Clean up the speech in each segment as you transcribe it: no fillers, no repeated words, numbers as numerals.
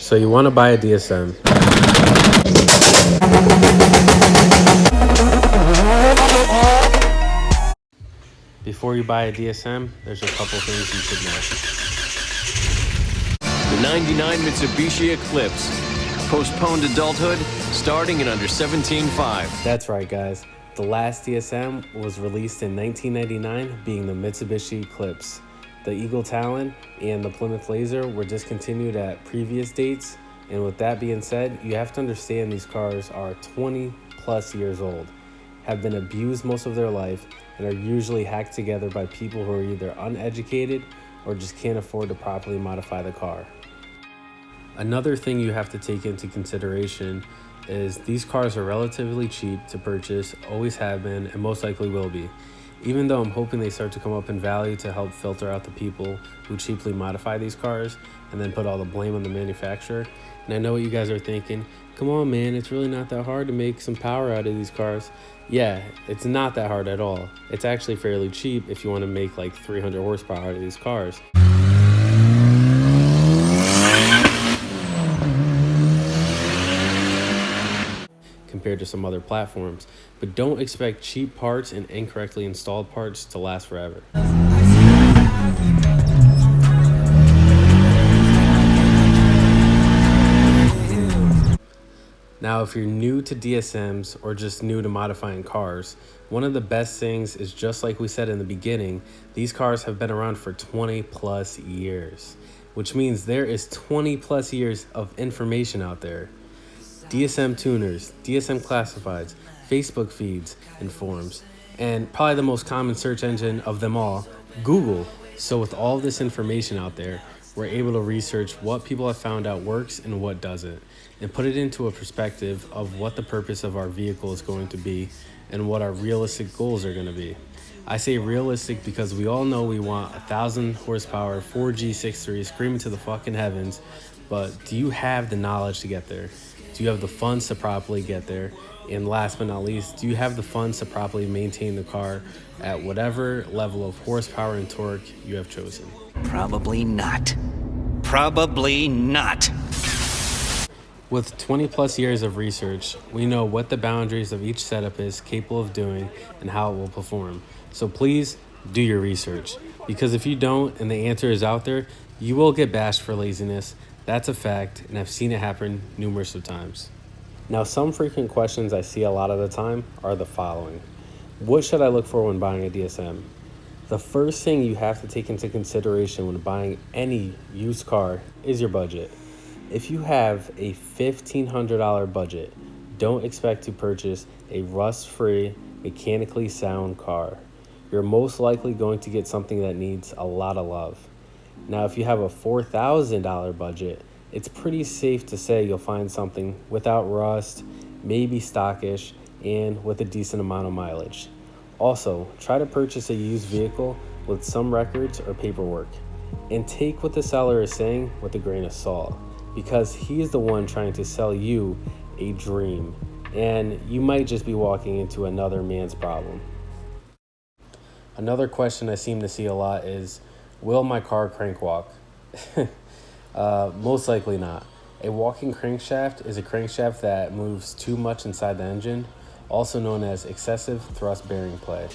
So you want to buy a DSM. Before you buy a DSM, there's a couple things you should know. The 99 Mitsubishi Eclipse. Postponed adulthood, starting in under 17.5. That's right, guys. The last DSM was released in 1999, being the Mitsubishi Eclipse. The Eagle Talon and the Plymouth Laser were discontinued at previous dates. And with that being said, you have to understand these cars are 20 plus years old, have been abused most of their life, and are usually hacked together by people who are either uneducated or just can't afford to properly modify the car. Another thing you have to take into consideration is these cars are relatively cheap to purchase, always have been, and most likely will be. Even though I'm hoping they start to come up in value to help filter out the people who cheaply modify these cars and then put all the blame on the manufacturer. And I know what you guys are thinking, come on man, it's really not that hard to make some power out of these cars. Yeah, it's not that hard at all. It's actually fairly cheap if you want to make like 300 horsepower out of these cars. Compared to some other platforms, but don't expect cheap parts and incorrectly installed parts to last forever. Now, if you're new to DSMs or just new to modifying cars, one of the best things is, just like we said in the beginning, these cars have been around for 20 plus years, which means there is 20 plus years of information out there. DSM tuners, DSM classifieds, Facebook feeds and forums, and probably the most common search engine of them all, Google. So with all this information out there, we're able to research what people have found out works and what doesn't, and put it into a perspective of what the purpose of our vehicle is going to be and what our realistic goals are going to be. I say realistic because we all know we want 1,000 horsepower 4G63 screaming to the fucking heavens, but do you have the knowledge to get there? Do you have the funds to properly get there? And last but not least, do you have the funds to properly maintain the car at whatever level of horsepower and torque you have chosen? Probably not. Probably not. With 20 plus years of research, we know what the boundaries of each setup is capable of doing and how it will perform. So please do your research, because if you don't and the answer is out there, you will get bashed for laziness. That's a fact, and I've seen it happen numerous of times. Now, some frequent questions I see a lot of the time are the following. What should I look for when buying a DSM? The first thing you have to take into consideration when buying any used car is your budget. If you have a $1,500 budget, don't expect to purchase a rust-free, mechanically sound car. You're most likely going to get something that needs a lot of love. Now, if you have a $4,000 budget, it's pretty safe to say you'll find something without rust, maybe stockish, and with a decent amount of mileage. Also, try to purchase a used vehicle with some records or paperwork, and take what the seller is saying with a grain of salt, because he is the one trying to sell you a dream, and you might just be walking into another man's problem. Another question I seem to see a lot is, will my car crank walk? Most likely not. A walking crankshaft is a crankshaft that moves too much inside the engine, also known as excessive thrust bearing play.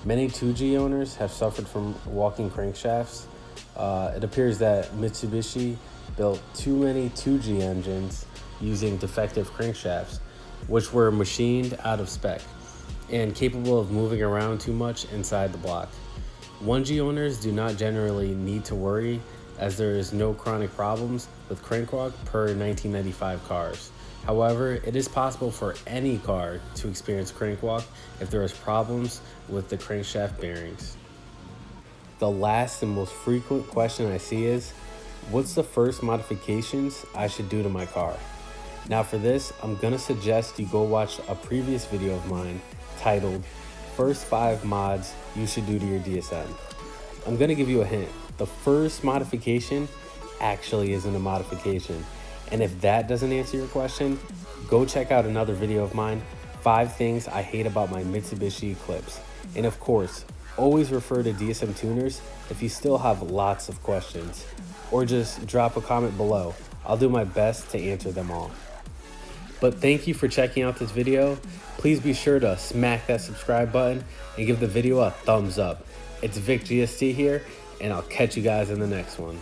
Many 2G owners have suffered from walking crankshafts. It appears that Mitsubishi built too many 2G engines using defective crankshafts, which were machined out of spec and capable of moving around too much inside the block. 1G owners do not generally need to worry, as there is no chronic problems with crankwalk per 1995 cars. However, it is possible for any car to experience crankwalk if there is problems with the crankshaft bearings. The last and most frequent question I see is, what's the first modifications I should do to my car? Now for this, I'm gonna suggest you go watch a previous video of mine titled First 5 Mods You Should Do to Your DSM. I'm gonna give you a hint. The first modification actually isn't a modification. And if that doesn't answer your question, go check out another video of mine, 5 things I hate about my Mitsubishi Eclipse. And of course, always refer to DSM tuners if you still have lots of questions, or just drop a comment below. I'll do my best to answer them all. But thank you for checking out this video. Please be sure to smack that subscribe button and give the video a thumbs up. It's Vic GST here, and I'll catch you guys in the next one.